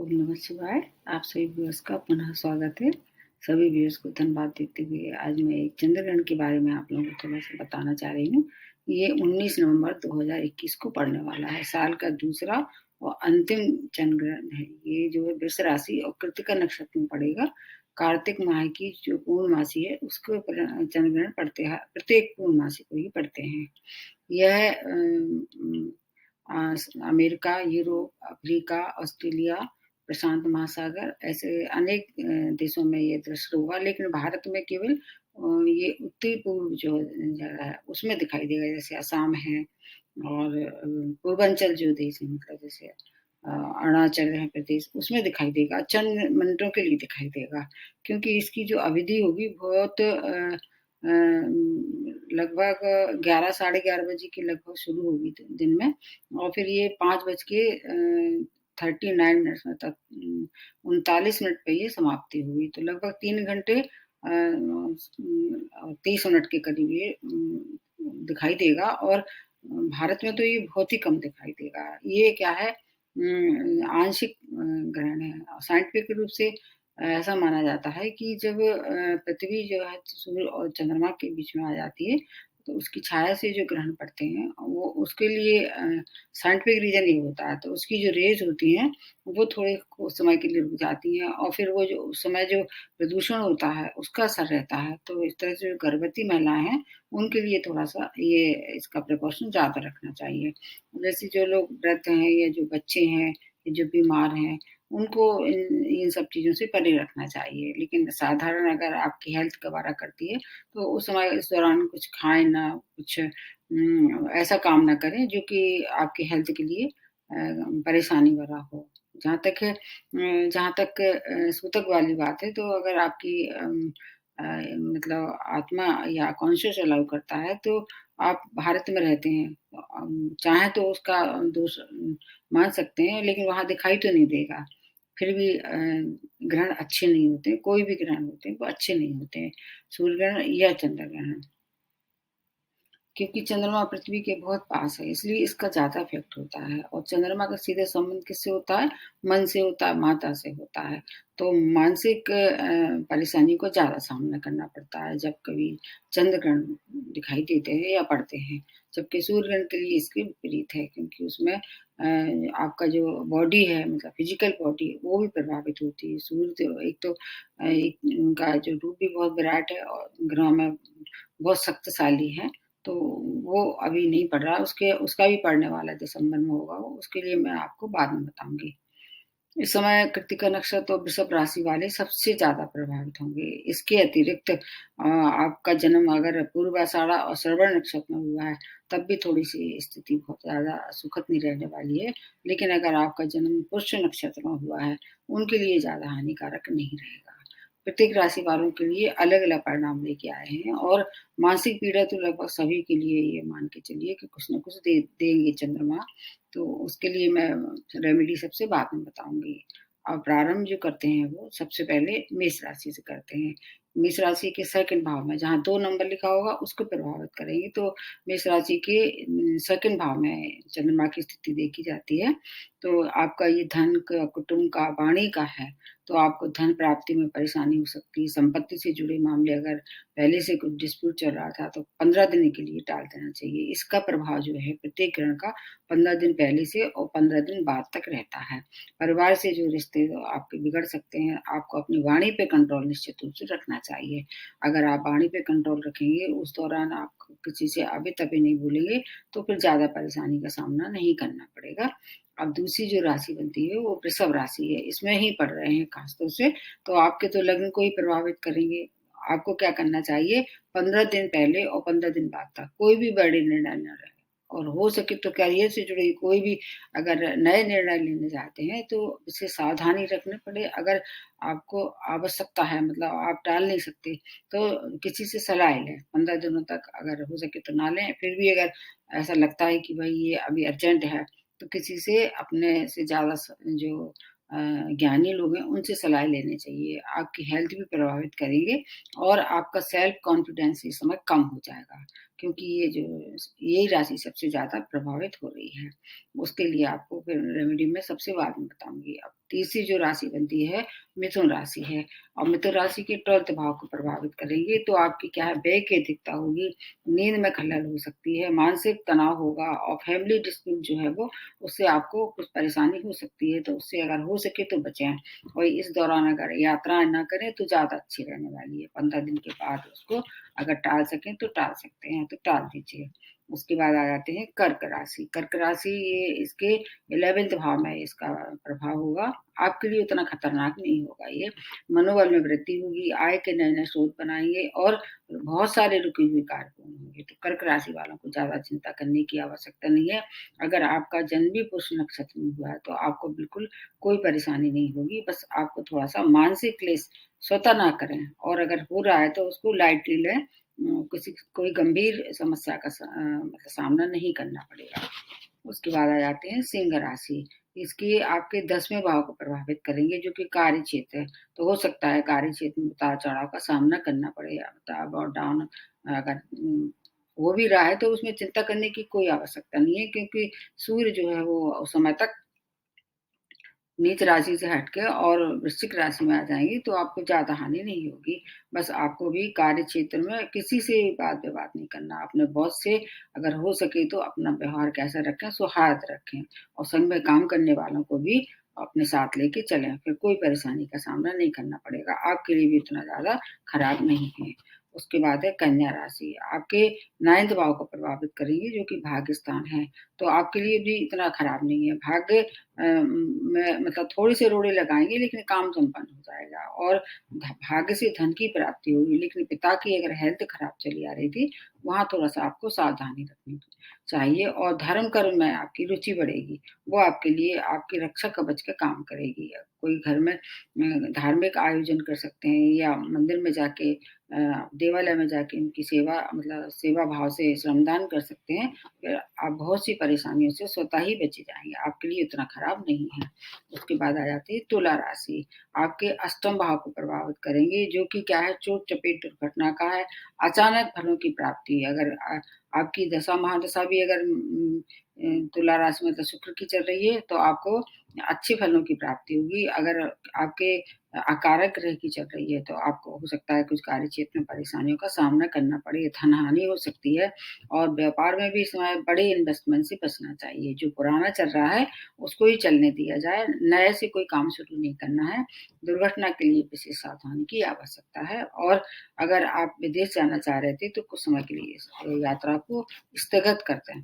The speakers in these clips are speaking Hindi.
ओम नमः शिवाय। आप सभी व्यूअर्स का पुनः स्वागत है। सभी व्यूअर्स को धन्यवाद देते हुए आज मैं एक चंद्र ग्रहण के बारे में आप लोगों को थोड़ा-सा बताना चाह रही हूँ। ये 19 नवंबर 2021 को पड़ने वाला है। साल का दूसरा और अंतिम चंद्र ग्रहण है। ये जो है वृष राशि और कृत्तिका नक्षत्र में पड़ेगा। कार्तिक माह की जो पूर्णमासी है उसको चंद्र ग्रहण पड़ते हैं, प्रत्येक पूर्णमासी को ही पड़ते हैं। यह अमेरिका, यूरोप, अफ्रीका, ऑस्ट्रेलिया, प्रशांत महासागर ऐसे अनेक देशों में ये दृश्य होगा, लेकिन भारत में केवल ये उत्तरी पूर्व जो जगह है उसमें दिखाई देगा, जैसे असम है और पूर्वांचल जो देश है, मतलब जैसे अरुणाचल है प्रदेश, उसमें दिखाई देगा, चंद मिनटों के लिए दिखाई देगा, क्योंकि इसकी जो अवधि होगी बहुत लगभग 11 साढ़े 11 बजे के लगभग शुरू होगी दिन में, और फिर ये 5 बज के 39 मिनट में तक 39 मिनट पे ये समाप्ति हुई, तो लगभग 3 घंटे 30 मिनट के करीब ये दिखाई देगा। और भारत में तो ये बहुत ही कम दिखाई देगा। ये क्या है, आंशिक ग्रहण है। साइंटिफिक रूप से ऐसा माना जाता है कि जब पृथ्वी जो है सूर्य और चंद्रमा के बीच में आ जाती है, तो उसकी छाया से जो ग्रहण पड़ते हैं वो उसके लिए साइंटिफिक रीज़न ये होता है, तो उसकी जो रेज़ होती हैं वो थोड़े कुछ समय के लिए रुक जाती हैं, और फिर वो जो उस समय जो प्रदूषण होता है उसका असर रहता है। तो इस तरह से जो गर्भवती महिलाएँ हैं उनके लिए थोड़ा-सा ये इसका प्रिकॉशन ज़्यादा रखना चाहिए। जैसे जो लोग वृद्ध हैं या जो बच्चे हैं या जो बीमार हैं, उनको इन सब चीज़ों से परे रखना चाहिए। लेकिन साधारण अगर आपकी हेल्थ गवारा करती है, तो उस समय इस दौरान कुछ खाएँ ना, कुछ ऐसा काम ना करें जो कि आपकी हेल्थ के लिए परेशानी भरा हो। जहाँ तक सूतक वाली बात है, तो अगर आपकी मतलब आत्मा या कॉन्शियस अलाउ करता है, तो आप भारत में रहते हैं, चाहें तो उसका दोष मान सकते हैं, लेकिन वहाँ दिखाई तो नहीं देगा। फिर भी ग्रहण अच्छे नहीं होते, कोई भी ग्रहण होते हैं वो अच्छे नहीं होते हैं, सूर्य ग्रहण या चंद्र ग्रहण। क्योंकि चंद्रमा पृथ्वी के बहुत पास है, इसलिए इसका ज़्यादा इफ़ेक्ट होता है, और चंद्रमा का सीधे संबंध किससे होता है? मन से होता है, माता से होता है। तो मानसिक परेशानी को ज़्यादा सामना करना पड़ता है जब कभी चंद्र ग्रहण दिखाई देते हैं या पड़ते हैं। जबकि सूर्य ग्रहण के लिए इसके विपरीत है, क्योंकि उसमें आपका जो बॉडी है, मतलब फिज़िकल बॉडी, वो भी प्रभावित होती है। सूर्य तो एक तो एक उनका जो रूप भी बहुत विराट है और ग्रह में बहुत शक्तिशाली है। तो वो अभी नहीं पड़ रहा, उसके उसका भी पड़ने वाला है, दिसंबर में होगा वो, उसके लिए मैं आपको बाद में बताऊँगी। इस समय कृत्तिका नक्षत्र और वृषभ राशि वाले सबसे ज़्यादा प्रभावित होंगे। इसके अतिरिक्त आपका जन्म अगर पूर्व आषाढ़ा और श्रवण नक्षत्र में हुआ है, तब भी थोड़ी-सी स्थिति बहुत ज़्यादा सुखद नहीं रहने वाली है। लेकिन अगर आपका जन्म पुष्य नक्षत्र में हुआ है, उनके लिए ज़्यादा हानिकारक नहीं रहेगा। प्रत्येक राशि वालों के लिए अलग-अलग परिणाम लेके आए हैं, और मानसिक पीड़ा तो लगभग सभी के लिए ये मान के चलिए कि कुछ न कुछ देंगे चंद्रमा। तो उसके लिए मैं रेमेडी सबसे बाद में बताऊँगी। और प्रारंभ जो करते हैं वो सबसे पहले मेष राशि से करते हैं। मेष राशि के सेकंड भाव में जहाँ 2 नंबर लिखा होगा उसको प्रभावित करेंगे, तो मेष राशि के सेकंड भाव में चंद्रमा की स्थिति देखी जाती है। तो आपका ये धन का, कुटुंब का, वाणी का है, तो आपको धन प्राप्ति में परेशानी हो सकती है। संपत्ति से जुड़े मामले अगर पहले से कुछ डिस्प्यूट चल रहा था, तो 15 दिन के लिए टाल देना चाहिए। इसका प्रभाव जो है प्रत्येक ग्रहण का 15 दिन पहले से और 15 दिन बाद तक रहता है। परिवार से जो रिश्ते आपके बिगड़ सकते हैं, आपको अपनी वाणी पे कंट्रोल निश्चित रूप से रखना चाहिए। अगर आप वाणी पे कंट्रोल रखेंगे, उस दौरान आप किसी से अबे-तबे नहीं बोलेंगे, तो फिर ज़्यादा परेशानी का सामना नहीं करना पड़ेगा। अब दूसरी जो राशि बनती है वो वृषभ राशि है, इसमें ही पड़ रहे हैं खास तौर से, तो आपके तो लग्न को ही प्रभावित करेंगे। आपको क्या करना चाहिए, 15 दिन पहले और 15 दिन बाद तक कोई भी बड़े निर्णय ना लें, और हो सके तो करियर से जुड़े कोई भी अगर नए निर्णय लेने जाते हैं, तो इससे सावधानी रखनी पड़े। अगर आपको आवश्यकता है, मतलब आप टाल नहीं सकते, तो किसी से सलाह लें। 15 दिनों तक अगर हो सके तो ना लें, फिर भी अगर ऐसा लगता है कि भई ये अभी अर्जेंट है, तो किसी से अपने से ज़्यादा जो ज्ञानी लोग हैं उनसे सलाह लेनी चाहिए। आपकी हेल्थ भी प्रभावित करेंगे, और आपका सेल्फ कॉन्फिडेंस इस समय कम हो जाएगा, क्योंकि ये जो यही राशि सबसे ज़्यादा प्रभावित हो रही है। उसके लिए आपको फिर रेमेडी मैं सबसे बाद में बताऊँगी। अब तीसरी जो राशि बनती है, मिथुन राशि है और मिथुन राशि के 12th भाव को प्रभावित करेंगे, तो आपकी क्या है व्यय की अधिकता होगी, नींद में खलल हो सकती है, मानसिक तनाव होगा और फैमिली डिस्प्यूट जो है वो उससे आपको कुछ परेशानी हो सकती है, तो उससे अगर हो सके तो बचें। और इस दौरान अगर यात्राएँ ना करें तो ज़्यादा अच्छी रहने वाली है। 15 दिन के बाद उसको अगर टाल सकें तो टाल सकते हैं, तो टाल दीजिए। उसके बाद आ जाते हैं कर्क राशि। कर्क राशि ये इसके 11th भाव में इसका प्रभाव होगा। आपके लिए उतना खतरनाक नहीं होगा ये। मनोबल में वृद्धि होगी, आय के नए-नए स्रोत बनाएँगे और बहुत सारे रुके हुए कार्य पूर्ण होंगे। तो कर्क राशि वालों को ज़्यादा चिंता करने की आवश्यकता नहीं है। अगर आपका जन्म भी पुष्य नक्षत्र में हुआ है, तो आपको बिल्कुल कोई परेशानी नहीं होगी। बस आपको थोड़ा-सा मानसिक क्लेश स्वतः ना करें और अगर हो रहा है तो उसको लाइटली लें। किसी कोई गंभीर समस्या का मतलब सामना नहीं करना पड़ेगा। उसके बाद आ जाते हैं सिंह राशि। इसकी आपके 10वें भाव को प्रभावित करेंगे जो कि कार्य क्षेत्र है। तो हो सकता है कार्य क्षेत्र में उतार-चढ़ाव का सामना करना पड़े या अप और डाउन अगर हो भी रहा है तो उसमें चिंता करने की कोई आवश्यकता नहीं है, क्योंकि सूर्य जो है वो उस समय तक नीच राशि से हट के और वृश्चिक राशि में आ जाएँगी, तो आपको ज़्यादा हानि नहीं होगी। बस आपको भी कार्य क्षेत्र में किसी से वाद-विवाद नहीं करना। अपने बॉस से अगर हो सके तो अपना व्यवहार कैसा रखें, सौहार्द रखें और संग में काम करने वालों को भी अपने साथ लेके चलें, फिर कोई परेशानी का सामना नहीं करना पड़ेगा। आपके लिए भी उतना ज़्यादा खराब नहीं है। उसके बाद है कन्या राशि। आपके 9th भाव को प्रभावित करेंगी जो कि भाग्य स्थान है, तो आपके लिए भी इतना खराब नहीं है। भाग्य में मतलब थोड़ी-सी रोड़ें लगाएँगे लेकिन काम संपन्न हो जाएगा और भाग्य से धन की प्राप्ति होगी, लेकिन पिता की अगर हेल्थ खराब चली आ रही थी, वहाँ थोड़ा-सा आपको सावधानी रखनी चाहिए और धर्म कर्म में आपकी रुचि बढ़ेगी। वो आपके लिए आपकी रक्षा कवच का काम करेगी। कोई घर में धार्मिक आयोजन कर सकते हैं या मंदिर में जाके देवालय में जाके उनकी सेवा मतलब सेवा भाव से श्रमदान कर सकते हैं। फिर आप बहुत सी परेशानियों से स्वतः ही बचे जाएँगे, आपके लिए उतना खराब नहीं है। उसके बाद आ जाती है तुला राशि, आपके अष्टम भाव को प्रभावित करेंगी जो कि क्या है चोट-चपेट दुर्घटना का है, अचानक फलों की प्राप्ति अगर आपकी दशा महादशा भी अगर तुला राशि मतलब शुक्र की चल रही है तो आपको अच्छे फलों की प्राप्ति होगी। अगर आपके अकारक ग्रह की चल रही है तो आपको हो सकता है कुछ कार्य क्षेत्र में परेशानियों का सामना करना पड़े, धन हानि हो सकती है और व्यापार में भी इस समय बड़े इन्वेस्टमेंट से बचना चाहिए। जो पुराना चल रहा है उसको ही चलने दिया जाए, नए से कोई काम शुरू नहीं करना है। दुर्घटना के लिए विशेष सावधानी की आवश्यकता है और अगर आप विदेश जाना चाह रहे थे तो कुछ समय के लिए इस यात्रा को स्थगित कर दें।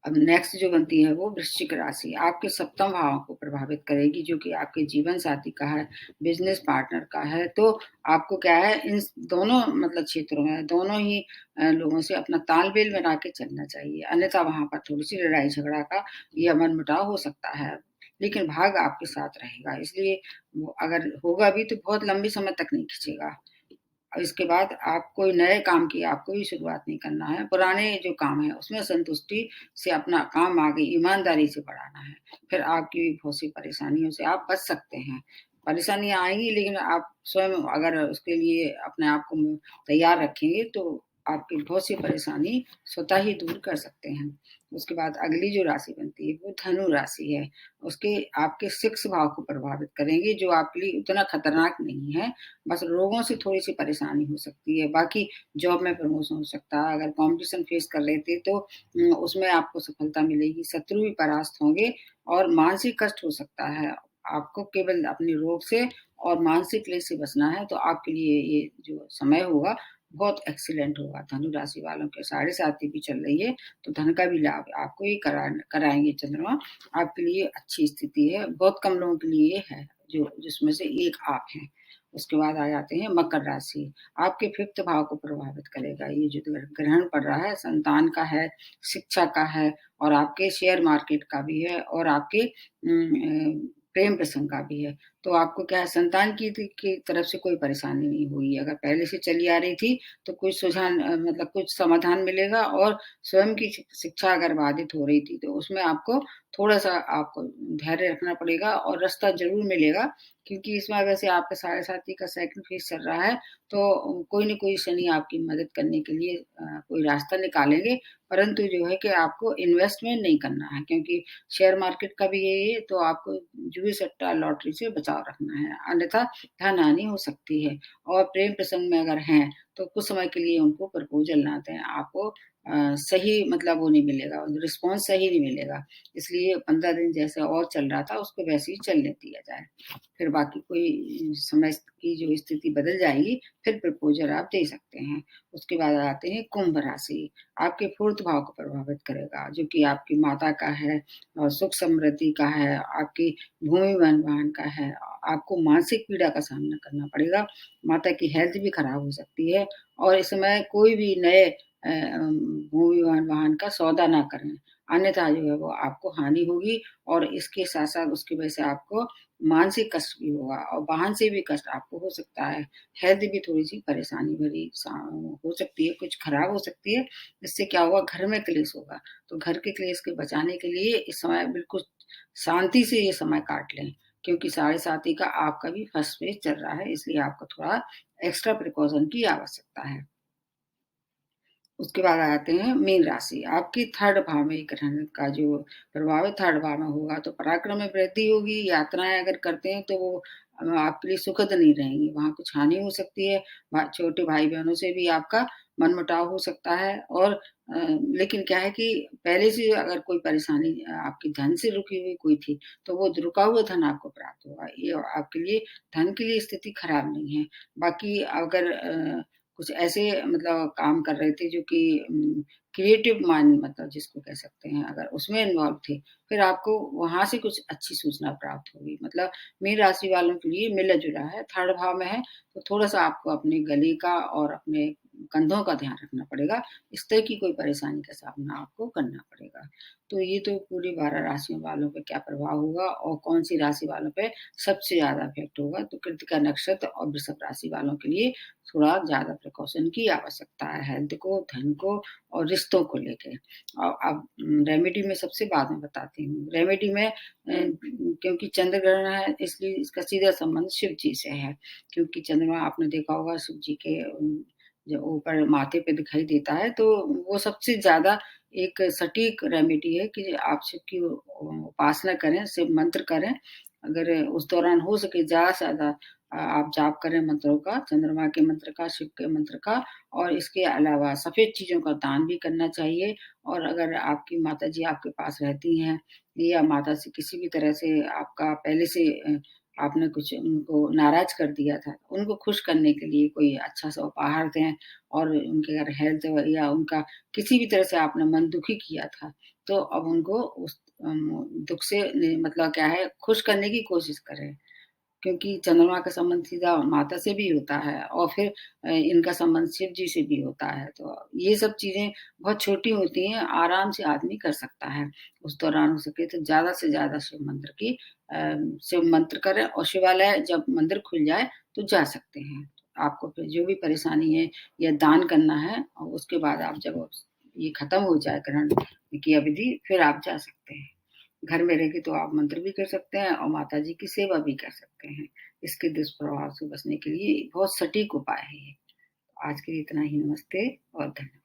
अब नेक्स्ट जो बनती है वो वृश्चिक राशि आपके सप्तम भाव को प्रभावित करेगी जो कि आपके जीवन साथी का है, बिजनेस पार्टनर का है। तो आपको क्या है इन दोनों मतलब क्षेत्रों में दोनों ही लोगों से अपना तालमेल बना के चलना चाहिए, अन्यथा वहां पर थोड़ी सी लड़ाई झगड़ा का या मनमुटाव हो सकता है। लेकिन भाग आपके साथ रहेगा, इसलिए वो अगर होगा भी तो बहुत लंबे समय तक नहीं खिंचेगा। और इसके बाद आप कोई नए काम की आपको ही शुरुआत नहीं करना है। पुराने जो काम है उसमें संतुष्टि से अपना काम आगे ईमानदारी से बढ़ाना है। फिर आपकी बहुत सी परेशानियों से आप बच सकते हैं। परेशानियाँ आएँगी लेकिन आप स्वयं अगर उसके लिए अपने आप को तैयार रखेंगे तो आपकी बहुत सी परेशानी स्वतः ही दूर कर सकते हैं। उसके बाद अगली जो राशि बनती है वो धनु राशि है। उसके आपके 6 भाव को प्रभावित करेंगे जो आपके लिए उतना खतरनाक नहीं है। बस लोगों से थोड़ी-सी परेशानी हो सकती है, बाकी जॉब में प्रमोशन हो सकता है, अगर कॉम्पिटिशन फेस कर लेते तो उसमें आपको सफलता मिलेगी, शत्रु भी परास्त होंगे और मानसिक कष्ट हो सकता है। आपको केवल अपने रोग से और मानसिक क्लेश से बचना है, तो आपके लिए ये जो समय होगा, बहुत एक्सीलेंट होगा। धनु राशि वालों के साढ़े साती भी चल रही है, तो धन का भी लाभ आपको ही कराएँगे चंद्रमा। आपके लिए अच्छी स्थिति है, बहुत कम लोगों के लिए ये है, जो जिसमें से एक आप हैं। उसके बाद आ जाते हैं मकर राशि, आपके 5th भाव को प्रभावित करेगा। ये जो ग्रहण पड़ रहा है संतान का है, शिक्षा का है और आपके शेयर मार्केट का भी है और आपके प्रेम प्रसंग का भी है। तो आपको क्या है संतान की तरफ से कोई परेशानी नहीं हुई। अगर पहले से चली आ रही थी तो कुछ सुझाव मतलब कुछ समाधान मिलेगा और स्वयं की शिक्षा अगर बाधित हो रही थी तो उसमें आपको थोड़ा-सा आपको धैर्य रखना पड़ेगा और रास्ता ज़रूर मिलेगा, क्योंकि इस बार वैसे आपके साढ़े साथी का सेकंड फेज़ चल रहा है, तो कोई न कोई शनि आपकी मदद करने के लिए कोई रास्ता निकालेंगे, परंतु जो है कि आपको इन्वेस्टमेंट नहीं करना है, क्योंकि शेयर मार्केट का भी यही है, तो आपको जुए सट्टा लॉटरी से बचाव रखना है, अन्यथा धन-हानि हो सकती है। और प्रेम प्रसंग में अगर हैं, तो कुछ समय के लिए उनको प्रपोज़ल ना दें, आपको सही मतलब वो नहीं मिलेगा, रिस्पॉन्स सही नहीं मिलेगा। इसलिए 15 दिन जैसे और चल रहा था, उसको वैसे ही चलने दिया जाए। फिर बाकी कोई समय की जो स्थिति बदल जाएगी, फिर प्रपोज़ल आप दे सकते हैं। उसके बाद आते हैं कुंभ राशि, आपके 4th भाव को प्रभावित करेगा, जो कि आपकी माता का है और सुख समृद्धि का है, आपकी भूमि वाहन का है। आपको मानसिक पीड़ा का सामना करना पड़ेगा, माता की हेल्थ भी खराब हो सकती है और इस समय कोई भी नए भूमि वाहन का सौदा ना करें, अन्यथा जो है वो आपको हानि होगी और इसके साथ-साथ उसकी वजह से आपको मानसिक कष्ट भी होगा और वाहन से भी कष्ट आपको हो सकता है। हेल्थ भी थोड़ी-सी परेशानी भरी हो सकती है, कुछ खराब हो सकती है। इससे क्या होगा, घर में क्लेश होगा, तो घर के क्लेश के बचाने के लिए इस समय बिल्कुल शांति से ये समय काट लें, क्योंकि साढ़े साती का आपका भी फर्स्ट फेज़ चल रहा है, इसलिए आपको थोड़ा एक्स्ट्रा प्रिकॉशन की आवश्यकता है। उसके बाद आ जाते हैं मीन राशि। आपकी 3rd भाव में ग्रहण का जो प्रभाव है 3rd भाव में होगा, तो पराक्रम में वृद्धि होगी, यात्राएँ अगर करते हैं तो वो आपके लिए सुखद नहीं रहेंगी, वहाँ कुछ हानि हो सकती है, छोटे भाई-बहनों से भी आपका मनमुटाव हो सकता है और लेकिन क्या है कि पहले से अगर कोई परेशानी आपकी धन से रुकी हुई कोई थी, तो वो रुका हुआ धन आपको प्राप्त होगा। ये आपके लिए धन के लिए स्थिति खराब नहीं है। बाकी अगर कुछ ऐसे मतलब काम कर रहे थे जो कि क्रिएटिव माइंड मतलब जिसको कह सकते हैं, अगर उसमें इन्वॉल्व थे, फिर आपको वहाँ से कुछ अच्छी सूचना प्राप्त होगी। मतलब मीन राशि वालों के लिए मिला-जुला है, 3rd भाव में है, तो थोड़ा-सा आपको अपने गले का और अपने कंधों का ध्यान रखना पड़ेगा। इस तरह की कोई परेशानी का सामना आपको करना पड़ेगा। तो ये तो पूरी 12 राशियों वालों पे क्या प्रभाव होगा और कौन-सी राशि वालों पे सबसे ज़्यादा इफ़ेक्ट होगा, तो कृत्तिका नक्षत्र और वृषभ राशि वालों के लिए थोड़ा ज़्यादा प्रिकॉशन की आवश्यकता है, हेल्थ को, धन को और रिश्तों को लेके। अब रेमेडी में सबसे बाद में बताती हूँ। रेमेडी में क्योंकि चंद्र ग्रहण है, इसलिए इसका सीधा संबंध शिव जी से है, क्योंकि चंद्रमा आपने देखा होगा शिव जी के जो ऊपर माथे पे दिखाई देता है, तो वो सबसे ज़्यादा एक सटीक रेमेडी है कि आप शिव की उपासना करें, शिव मंत्र करें। अगर उस दौरान हो सके ज़्यादा से ज़्यादा आप जाप करें मंत्रों का, चंद्रमा के मंत्र का, शिव के मंत्र का और इसके अलावा सफ़ेद चीज़ों का दान भी करना चाहिए और अगर आपकी माताजी आपके पास रहती हैं या माता से किसी भी तरह से आपका पहले से आपने कुछ उनको नाराज़ कर दिया था, उनको खुश करने के लिए कोई अच्छा-सा उपहार दें और उनके अगर हेल्थ या उनका किसी भी तरह से आपने मन दुखी किया था, तो अब उनको उस दुःख से मतलब क्या है, खुश करने की कोशिश करें। क्योंकि चंद्रमा का संबंध सीधा माता से भी होता है और फिर इनका संबंध शिव जी से भी होता है। तो ये सब चीज़ें बहुत छोटी होती हैं, आराम से आदमी कर सकता है। उस दौरान हो सके तो ज़्यादा से ज़्यादा शिव मंत्र करें और शिवालय जब मंदिर खुल जाए तो जा सकते हैं। आपको फिर जो भी परेशानी है या दान करना है और उसके बाद आप जब ये खत्म हो जाए ग्रहण की अवधि फिर आप जा सकते हैं। घर में रह के तो आप मंत्र भी कर सकते हैं और माताजी की सेवा भी कर सकते हैं। इसके दुष्प्रभाव से बचने के लिए बहुत सटीक उपाय है ये। आज के लिए इतना ही, नमस्ते और धन्यवाद।